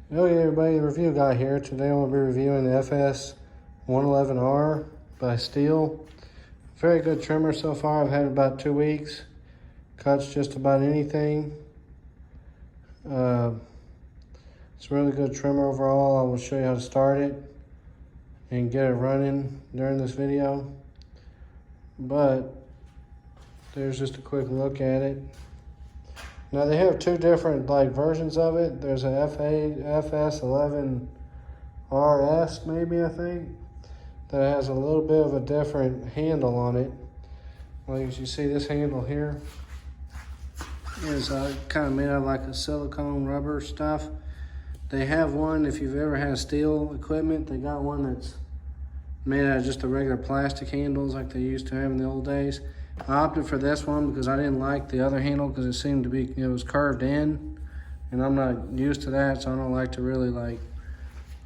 Hey everybody, the review guy here. Today I'm going to be reviewing the FS 111R by Sthil. Very good trimmer so far. I've had it about 2 weeks. Cuts just about anything. It's a really good trimmer overall. I will show you how to start it and get it running during this video. But there's just a quick look at it. Now they have two different versions of it. There's a FS11RS maybe, I think, that has a little bit of a different handle on it. Like as you see, this handle here is kind of made out of like a silicone rubber stuff. They have one, if you've ever had Sthil equipment, they got one that's made out of just the regular plastic handles like they used to have in the old days. I opted for this one because I didn't like the other handle because it seemed to be, it was curved in, and I'm not used to that, so I don't like to really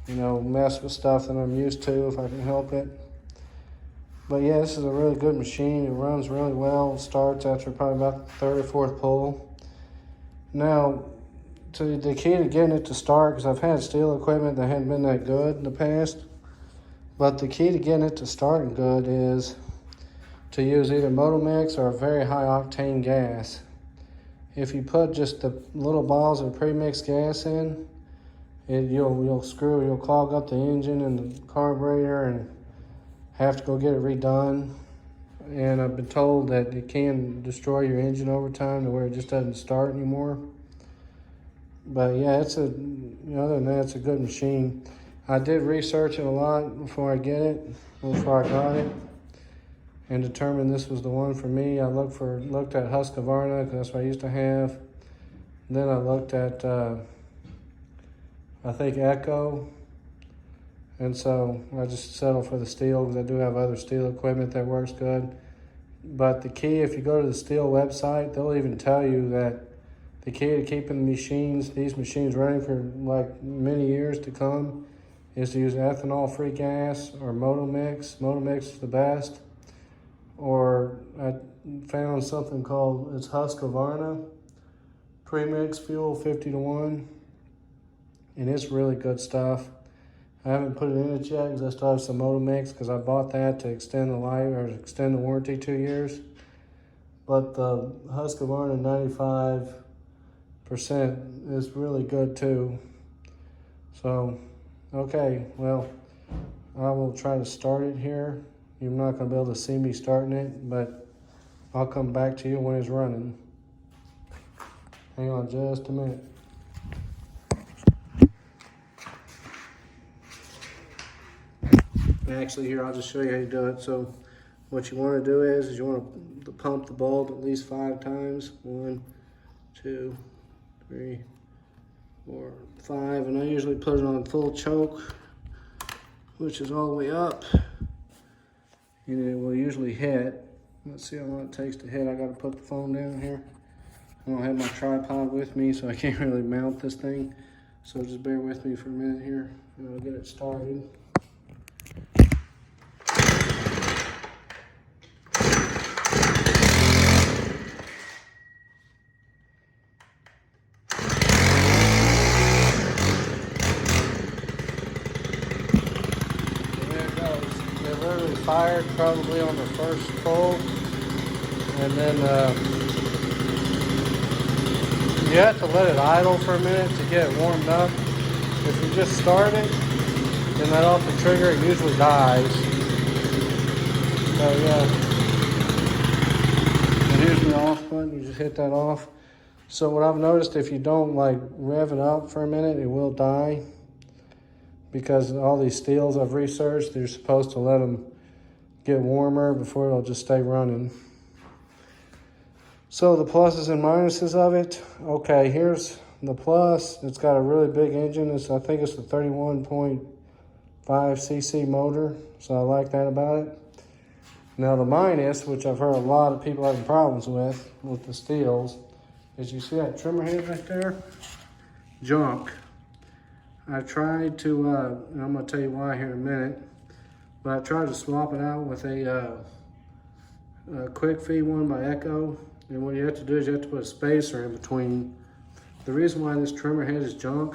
mess with stuff that I'm used to if I can help it. But yeah, this is a really good machine. It runs really well. It starts after probably about the third or fourth pull. Now, the key to getting it to start, because I've had Sthil equipment that hadn't been that good in the past, but the key to getting it to starting good is to use either Motomix or a very high octane gas. If you put just the little bottles of pre-mixed gas in, you'll clog up the engine and the carburetor and have to go get it redone. And I've been told that it can destroy your engine over time to where it just doesn't start anymore. But yeah, other than that, it's a good machine. I did research it a lot before I got it, and determined this was the one for me. I looked at Husqvarna because that's what I used to have. Then I looked at I think Echo, and so I just settled for the Sthil because I do have other Sthil equipment that works good. But the key, if you go to the Sthil website, they'll even tell you that the key to keeping these machines running for like many years to come is to use ethanol-free gas or Motomix. Motomix is the best. Or I found something called, it's Husqvarna premix fuel 50-to-1, and it's really good stuff. I haven't put it in it yet because I still have some Motomix because I bought that to extend the life or extend the warranty 2 years. But the Husqvarna 95% is really good too. So, okay, well, I will try to start it here. You're not going to be able to see me starting it, but I'll come back to you when it's running. Hang on just a minute. Actually, here, I'll just show you how you do it. So what you want to do is you want to pump the bulb at least 5 times. 1, 2, 3, 4, 5. And I usually put it on full choke, which is all the way up. And it will usually hit. Let's see how long it takes to hit. I gotta put the phone down here. I don't have my tripod with me, so I can't really mount this thing. So just bear with me for a minute here, and I'll get it started. It literally fired probably on the first pull, and then you have to let it idle for a minute to get it warmed up. If you just start it and let off the trigger, it usually dies. So yeah, and here's the off button. You just hit that off. So what I've noticed, if you don't rev it up for a minute, it will die. Because all these Sthils I've researched, you're supposed to let them get warmer before it'll just stay running. So the pluses and minuses of it. Okay, here's the plus. It's got a really big engine. I think it's a 31.5 cc motor, so I like that about it. Now the minus, which I've heard a lot of people having problems with the Sthils, is you see that trimmer head right there? Junk. I tried to, and I'm going to tell you why here in a minute, but I tried to swap it out with a quick feed one by Echo, and what you have to do is you have to put a spacer in between. The reason why this trimmer head is junk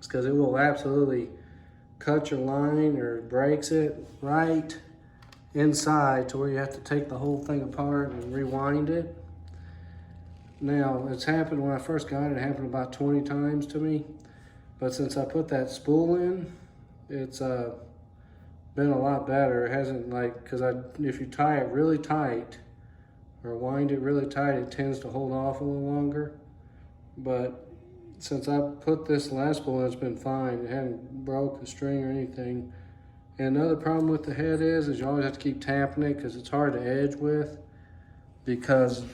because it will absolutely cut your line or breaks it right inside to where you have to take the whole thing apart and rewind it. Now, it's happened when I first got it, it happened about 20 times to me. But since I put that spool in, it's been a lot better. It hasn't, like, because if you tie it really tight or wind it really tight, it tends to hold off a little longer. But since I put this last spool in, it's been fine. It hadn't broke the string or anything. And another problem with the head is you always have to keep tapping it because it's hard to edge with. Because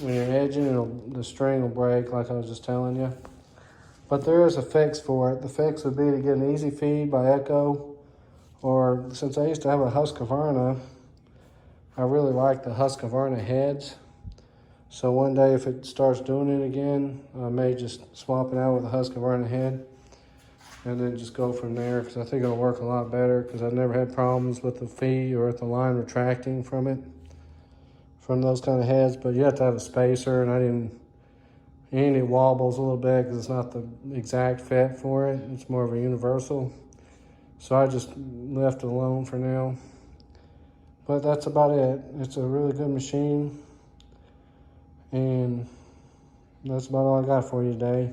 when you're edging, the string will break, like I was just telling you. But there is a fix for it. The fix would be to get an easy feed by Echo, or since I used to have a Husqvarna, I really like the Husqvarna heads. So one day if it starts doing it again, I may just swap it out with a Husqvarna head and then just go from there, because I think it'll work a lot better, because I've never had problems with the feed or with the line retracting from it, from those kind of heads. But you have to have a spacer, and it wobbles a little bit because it's not the exact fit for it. It's more of a universal. So I just left it alone for now. But that's about it. It's a really good machine. And that's about all I got for you today.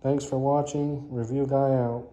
Thanks for watching. Review Guy out.